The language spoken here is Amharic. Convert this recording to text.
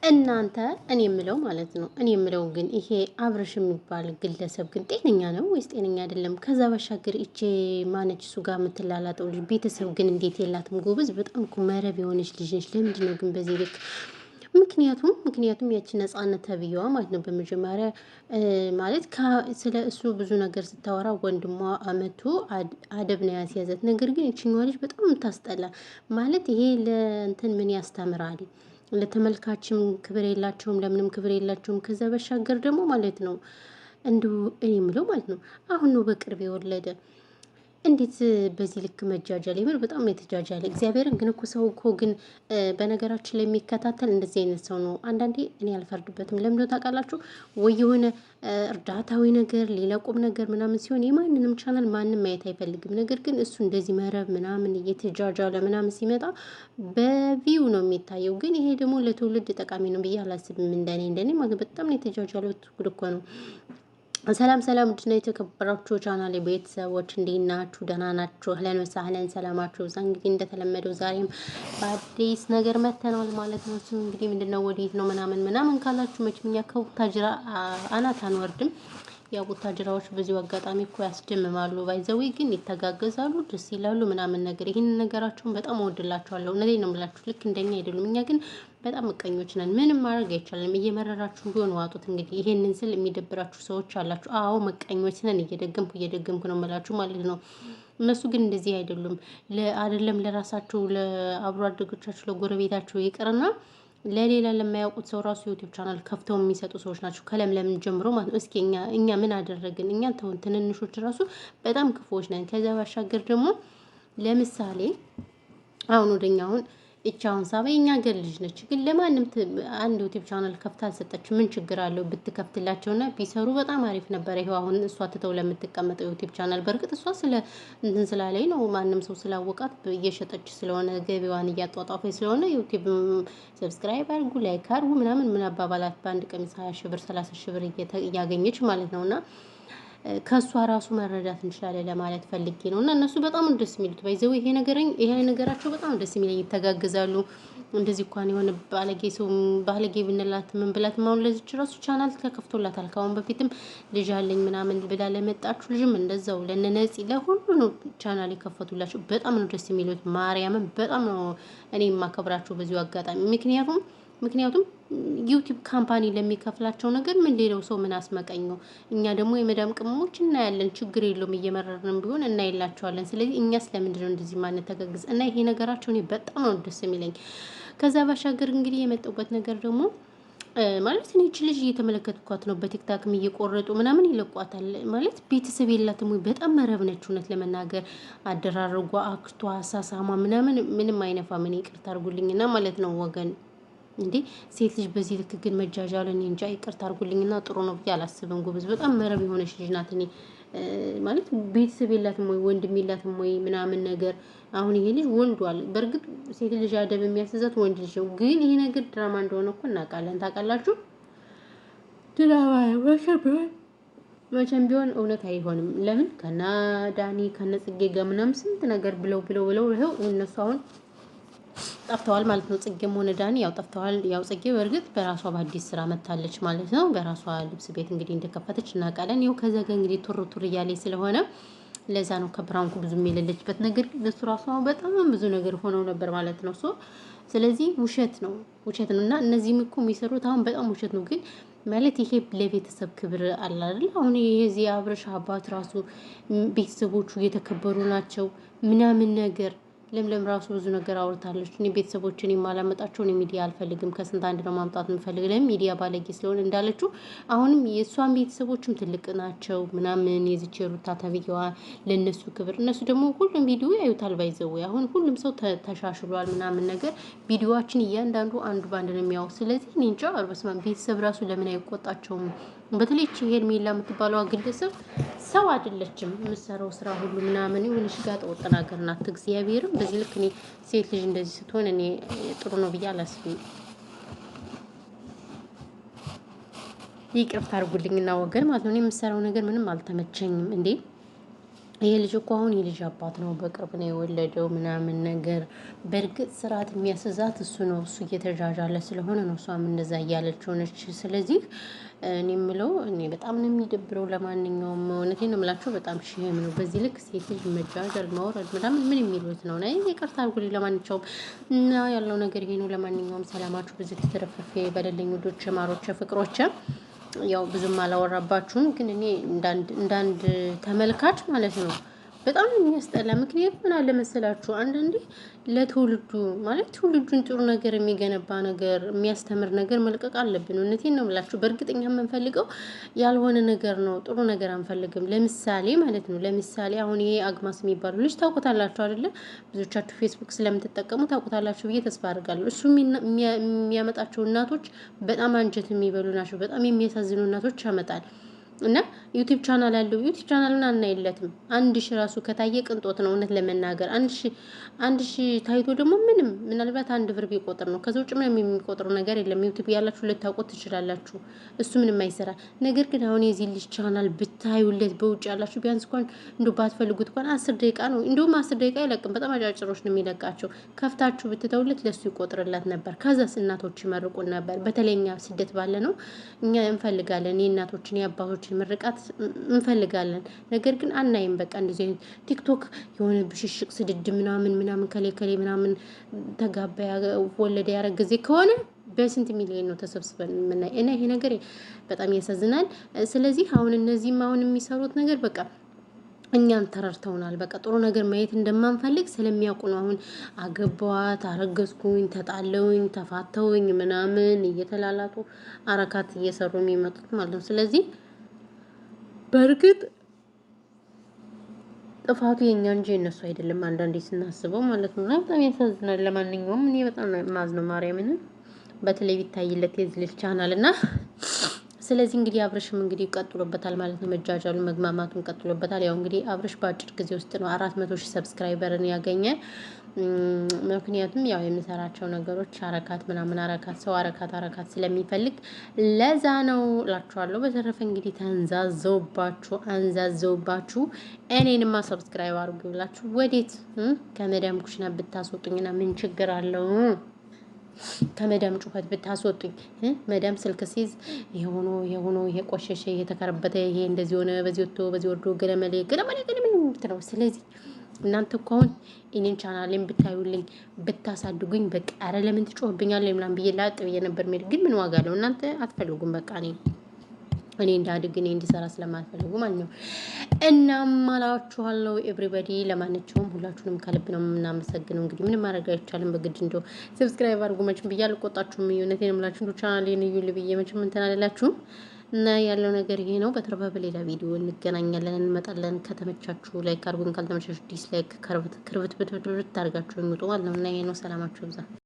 እናንተ እኔ የምለው ማለት ነው። እኔ የምለው ግን ይሄ አብርሽ የሚባል ግለሰብ ግን ጤነኛ ነው ወይስ ጤነኛ አይደለም? ከዛ ባሻገር እቼ ማነች እሱ ጋር የምትላላጠው ልጅ ቤተሰብ ግን እንዴት የላትም? ጎበዝ በጣም እኮ መረብ የሆነች ልጅ ነች። ለምንድን ነው ግን በዚህ ልክ? ምክንያቱም ያቺ ነጻነት ተብዬዋ ማለት ነው በመጀመሪያ ማለት ስለ እሱ ብዙ ነገር ስታወራ ወንድሟ አመቱ አደብ ነው ያስያዘት። ነገር ግን የችኛዋ ልጅ በጣም የምታስጠላ ማለት ይሄ ለእንትን ምን ያስተምራል? ለተመልካችም ክብር የላቸውም፣ ለምንም ክብር የላቸውም። ከዛ በሻገር ደግሞ ማለት ነው እንዲሁ እኔ የምለው ማለት ነው አሁን ነው በቅርብ የወለደ እንዴት በዚህ ልክ መጃጃል? የምር በጣም የተጃጃለ እግዚአብሔርን። ግን እኮ ሰው እኮ ግን በነገራችን ላይ የሚከታተል እንደዚህ አይነት ሰው ነው። አንዳንዴ እኔ አልፈርድበትም። ለምን ታውቃላችሁ? ወይ የሆነ እርዳታዊ ነገር ሌላ ቁም ነገር ምናምን ሲሆን የማንንም ቻናል ማንም ማየት አይፈልግም። ነገር ግን እሱ እንደዚህ መረብ ምናምን እየተጃጃለ ምናምን ሲመጣ በቪው ነው የሚታየው። ግን ይሄ ደግሞ ለትውልድ ጠቃሚ ነው ብዬ አላስብም። እንደኔ ማለት በጣም ነው የተጃጃለው። ጉድ እኮ ነው። ሰላም ሰላም፣ ውድና የተከበራችሁ ቻናሌ ቤተሰቦች እንዴት ናችሁ? ደህና ናችሁ? አህለን ወሰህለን ሰላማችሁ እዛ። እንግዲህ እንደተለመደው ዛሬም በአዲስ ነገር መተናል ማለት ነው። እሱ እንግዲህ ምንድነው ወዴት ነው ምናምን ካላችሁ መቼም እኛ ከቡታጅራ አናት አንወርድም። ያው ቡታጅራዎች በዚሁ አጋጣሚ እኮ ያስደምማሉ። ባይዘዊ ግን ይተጋገዛሉ፣ ደስ ይላሉ ምናምን ነገር። ይህንን ነገራቸውን በጣም እወድላቸዋለሁ። እውነቴን ነው የምላችሁ። ልክ እንደኛ አይደሉም። እኛ ግን በጣም ምቀኞች ነን። ምንም ማድረግ አይቻልም። እየመረራችሁ ቢሆን ዋጡት። እንግዲህ ይሄንን ስል የሚደብራችሁ ሰዎች አላችሁ። አዎ ምቀኞች ነን። እየደገምኩ ነው የምላችሁ ማለት ነው። እነሱ ግን እንደዚህ አይደሉም። አይደለም ለራሳቸው ለአብሮ አደጎቻቸው ለጎረቤታቸው ይቅርና ለሌላ ለማያውቁት ሰው ራሱ ዩቲዩብ ቻናል ከፍተው የሚሰጡ ሰዎች ናቸው። ከለምለም ጀምሮ ማለት ነው። እስኪ እኛ ምን አደረግን? እኛ ተውን፣ ትንንሾች ራሱ በጣም ክፉዎች ነን። ከዚያ ባሻገር ደግሞ ለምሳሌ አሁን ወደኛ እቻውን ሳባ የኛ ሀገር ልጅ ነች። ግን ለማንም አንድ ዩቲዩብ ቻናል ከፍታ አልሰጠችም። ምን ችግር አለው ብትከፍትላቸውና ቢሰሩ በጣም አሪፍ ነበረ። ይሄው አሁን እሷ ትተው ለምትቀመጠው ዩቲዩብ ቻናል በእርግጥ እሷ እንትን ስላለኝ ነው። ማንም ሰው ስላወቃት እየሸጠች ስለሆነ ገቢዋን እያጧጧፈች ስለሆነ ዩቲዩብ ሰብስክራይብ አድርጉ፣ ላይክ አድርጉ ምናምን አባባላት በአንድ ቀሚስ 20 ሺህ ብር 30 ሺህ ብር እያገኘች ማለት ነውና ከሷ ራሱ መረዳት እንችላለን ለማለት ፈልጌ ነው። እና እነሱ በጣም ደስ የሚሉት ባይዘው ይሄ ነገራቸው በጣም ደስ የሚለኝ። ይተጋግዛሉ። እንደዚህ እንኳን የሆነ ባለጌ ብንላት ምን ብላት ማውን ለዚች ራሱ ቻናል ተከፍቶላታል። ካሁን በፊትም ልጅ አለኝ ምናምን ብላ ለመጣችሁ ልጅም እንደዛው ለነነፂ ለሁሉ ነው ቻናል የከፈቱላቸው። በጣም ነው ደስ የሚሉት። ማርያምን በጣም ነው እኔ የማከብራቸው በዚሁ አጋጣሚ። ምክንያቱም ዩቲዩብ ካምፓኒ ለሚከፍላቸው ነገር ምን ሌላው ሰው ምን አስመቀኘው? እኛ ደግሞ የመዳም ቅመሞች እናያለን። ችግር የለውም እየመረርንም ቢሆን እናይላቸዋለን። ስለዚህ እኛስ ለምንድን ነው እንደዚህ ማንተጋግዝ? እና ይሄ ነገራቸው እኔ በጣም ነው ደስ የሚለኝ። ከዛ ባሻገር እንግዲህ የመጣሁበት ነገር ደግሞ ማለት እኔ እቺ ልጅ እየተመለከትኳት ነው። በቲክታክም እየቆረጡ ምናምን ይለቋታል። ማለት ቤተሰብ የላትም ወይ? በጣም መረብ ነች። እውነት ለመናገር አደራረጓ፣ አክቷ፣ አሳሳሟ ምንም አይነፋ። ምን ይቅርታ አድርጉልኝና ማለት ነው ወገን እንዴ ሴት ልጅ በዚህ ልክ ግን መጃጃል እኔ እንጃ። ይቅርታ አድርጉልኝና ጥሩ ነው ብዬ አላስብም። ጎበዝ በጣም መረብ የሆነች ልጅ ናት። እኔ ማለት ቤተሰብ የላትም ወይ ወንድም የላትም ወይ ምናምን ነገር። አሁን ይሄ ልጅ ወልዷል። በእርግጥ ሴት ልጅ አደብ የሚያስዛት ወንድ ልጅ ነው። ግን ይሄ ነገር ድራማ እንደሆነ እኮ እናውቃለን። ታውቃላችሁ? ድራማ መቼም ቢሆን እውነት አይሆንም። ለምን ከና ዳኒ ከነ ጽጌ ጋር ምናምን ስንት ነገር ብለው ይኸው እነሱ አሁን ጠፍተዋል ማለት ነው። ጽጌም ሆነ ዳኒ ያው ጠፍተዋል። ያው ጽጌ በእርግጥ በራሷ በአዲስ ስራ መታለች ማለት ነው። በራሷ ልብስ ቤት እንግዲህ እንደከፈተች እናውቃለን። ያው ከዛ ጋር እንግዲህ ቱር እያለች ስለሆነ ለዛ ነው ከብራንኩ ብዙ የሌለችበት። ነገር ግን እሱ ራሱ በጣም ብዙ ነገር ሆነው ነበር ማለት ነው። ስለዚህ ውሸት ነው እና እነዚህም እኮ የሚሰሩት አሁን በጣም ውሸት ነው። ግን ማለት ይሄ ለቤተሰብ ክብር አለ አይደል? አሁን የዚህ አብርሽ አባት ራሱ ቤተሰቦቹ እየተከበሩ ናቸው ምናምን ነገር። ለምለም ራሱ ብዙ ነገር አውርታለች። እኔ ቤተሰቦችን የማላመጣቸው እኔ ሚዲያ አልፈልግም፣ ከስንት አንድ ነው ማምጣት የምፈልግ። ለምን ሚዲያ ባለጌ ስለሆነ እንዳለችው አሁንም የእሷን ቤተሰቦችም ትልቅ ናቸው ምናምን የዚች የሩታ ተብዬዋ ለእነሱ ክብር። እነሱ ደግሞ ሁሉም ቪዲዮ ያዩታል። ባይዘው አሁን ሁሉም ሰው ተሻሽሏል ምናምን ነገር። ቪዲዮዋችን እያንዳንዱ አንዱ ባንድ ነው የሚያው። ስለዚህ እኔ እንጃ በስመ ቤተሰብ ራሱ ለምን አይቆጣቸውም? በተለይ ሄርሜላ የምትባለው ግለሰብ ሰው አይደለችም። የምትሰራው ስራ ሁሉ ምናምን የሆነሽ ጋር ተወጠናገር ናት። እግዚአብሔርም በዚህ ልክ እኔ ሴት ልጅ እንደዚህ ስትሆን እኔ ጥሩ ነው ብዬ አላስብም። ይቅርታ አድርጉልኝና ወገን ማለት ነው። እኔ የምሰራው ነገር ምንም አልተመቸኝም እንዴ ይሄ ልጅ እኮ አሁን የልጅ አባት ነው፣ በቅርብ ነው የወለደው ምናምን ነገር። በእርግጥ ስርዓት የሚያስዛት እሱ ነው። እሱ እየተዣዣለ ስለሆነ ነው እሷም እንደዛ እያለች ሆነች። ስለዚህ እኔ የምለው እኔ በጣም ነው የሚደብረው። ለማንኛውም እውነቴን ነው የምላቸው፣ በጣም ሺህም ነው በዚህ ልክ ሴት ልጅ መጃጃል ማውረድ ምናምን ምን የሚሉት ነው? ናይ ይቅርታ አድርጉልኝ። ለማንኛውም እና ያለው ነገር ይሄ ነው። ለማንኛውም ሰላማችሁ ብዙ ተተረፈፈ በደለኝ ውዶች፣ ማሮች፣ ፍቅሮች። ያው ብዙም አላወራባችሁም፣ ግን እኔ እንዳንድ ተመልካች ማለት ነው በጣም የሚያስጠላ። ምክንያቱም ምን አለ መሰላችሁ አንዳንዴ ለትውልዱ ማለት ትውልዱን ጥሩ ነገር የሚገነባ ነገር የሚያስተምር ነገር መልቀቅ አለብን። እውነቴን ነው የምላችሁ። በእርግጠኛ የምንፈልገው ያልሆነ ነገር ነው፣ ጥሩ ነገር አንፈልግም። ለምሳሌ ማለት ነው ለምሳሌ አሁን ይሄ አግማስ የሚባሉ ልጅ ታውቁታላችሁ አይደለ? ብዙዎቻችሁ ፌስቡክ ስለምትጠቀሙ ታውቁታላችሁ ብዬ ተስፋ አድርጋለሁ። እሱ የሚያመጣቸው እናቶች በጣም አንጀት የሚበሉ ናቸው። በጣም የሚያሳዝኑ እናቶች ያመጣል። እና ዩቲዩብ ቻናል አለው። ዩቲዩብ ቻናልን አናይለትም። 1000 ራሱ ከታየ ቅንጦት ነው። እውነት ለመናገር 1000 ታይቶ ደግሞ ምንም ምናልባት 1 ብር ቢቆጥር ነው። ከዛ ውጭ ምንም የሚቆጥሩ ነገር የለም። ዩቲዩብ ያላችሁ ልታውቁት ትችላላችሁ። እሱ ምንም አይሰራ። ነገር ግን አሁን የዚህ ልጅ ቻናል ብታዩለት በውጭ ያላችሁ ቢያንስ እንኳን እንዶ ባትፈልጉት እንኳን 10 ደቂቃ ነው። እንደውም 10 ደቂቃ አይለቅም። በጣም አጫጭሮች ነው የሚለቃቸው። ከፍታችሁ ብትተውለት ለሱ ይቆጥርላት ነበር። ከዛስ እናቶች ይመርቁን ነበር። በተለይኛ ስደት ባለ ነው እኛ እንፈልጋለን የእናቶችን የአባቶችን ምርቃት እንፈልጋለን። ነገር ግን አናይም። በቃ እንደዚህ አይነት ቲክቶክ የሆነ ብሽሽቅ ስድድ ምናምን ከሌ ምናምን ተጋባ ወለደ ያረገዜ ከሆነ በስንት ሚሊዮን ነው ተሰብስበን የምናይ እና ይሄ ነገር በጣም ያሳዝናል። ስለዚህ አሁን እነዚህም አሁን የሚሰሩት ነገር በቃ እኛን ተረድተውናል። በቃ ጥሩ ነገር ማየት እንደማንፈልግ ስለሚያውቁ ነው። አሁን አገባዋት፣ አረገዝኩኝ፣ ተጣለውኝ፣ ተፋተውኝ ምናምን እየተላላጡ አረካት እየሰሩ የሚመጡት ማለት ነው። ስለዚህ በእርግጥ ጥፋቱ የኛ እንጂ የነሱ አይደለም፣ አንዳንዴ ስናስበው ማለት ነው። በጣም ያሳዝናል። ለማንኛውም እኔ በጣም ማዝነው ማርያምን በተለይ ቢታይለት የዚህ ልጅ ቻናል እና ስለዚህ እንግዲህ አብርሽም እንግዲህ ቀጥሎበታል ማለት ነው። መጃጃሉን መግማማቱን ቀጥሎበታል። ያው እንግዲህ አብርሽ በአጭር ጊዜ ውስጥ ነው 400,000 ሰብስክራይበርን ያገኘ። ምክንያቱም ያው የሚሰራቸው ነገሮች አረካት ምናምን አረካት ሰው አረካት ስለሚፈልግ ለዛ ነው እላችኋለሁ። በተረፈ እንግዲህ አንዛዘውባችሁ እኔንማ ሰብስክራይብ አድርጉ ብላችሁ ወዴት ከመዳም ኩሽና ብታስወጡኝና ምን ችግር አለው? ከመዳም ጩኸት ብታስወጡኝ። መዳም ስልክ ሲይዝ የሆኖ ይሄ ቆሸሸ፣ ይሄ ተከረበተ፣ ይሄ እንደዚህ ሆነ፣ በዚህ ወጥቶ በዚህ ወርዶ ገለመሌ ነው። ስለዚህ እናንተ እኮ አሁን እኔን ቻናሌን ብታዩልኝ ብታሳድጉኝ በቃ ኧረ ለምን ትጮህብኛለህ ምናምን ብዬ ላጥ ብዬ ነበር። ግን ምን ዋጋ አለው? እናንተ አትፈልጉም። በቃ እኔ እንዳድግ እኔ እንዲሰራ ስለማልፈልጉ ማለት ነው። እናም አላችኋለሁ ኤቭሪባዲ። ለማንኛውም ሁላችሁንም ከልብ ነው የምናመሰግነው። እንግዲህ ምንም ማድረግ አይቻልም። በግድ እንደው ሰብስክራይብ አድርጉ። መቼም ብዬ አልቆጣችሁም። እውነቴን ነው የምላችሁ። እንደው ቻናሌን እዩልኝ ብዬ መቼም እንትን አልላችሁም። እና ያለው ነገር ይሄ ነው። በተረፈ በሌላ ቪዲዮ እንገናኛለን፣ እንመጣለን። ከተመቻችሁ ላይክ አድርጉን፣ ካልተመቻችሁ ዲስላይክ ክርብት ብትብት አድርጋችሁ እንውጡ ማለት ነው። እና ይሄ ነው። ሰላማችሁ ይብዛ።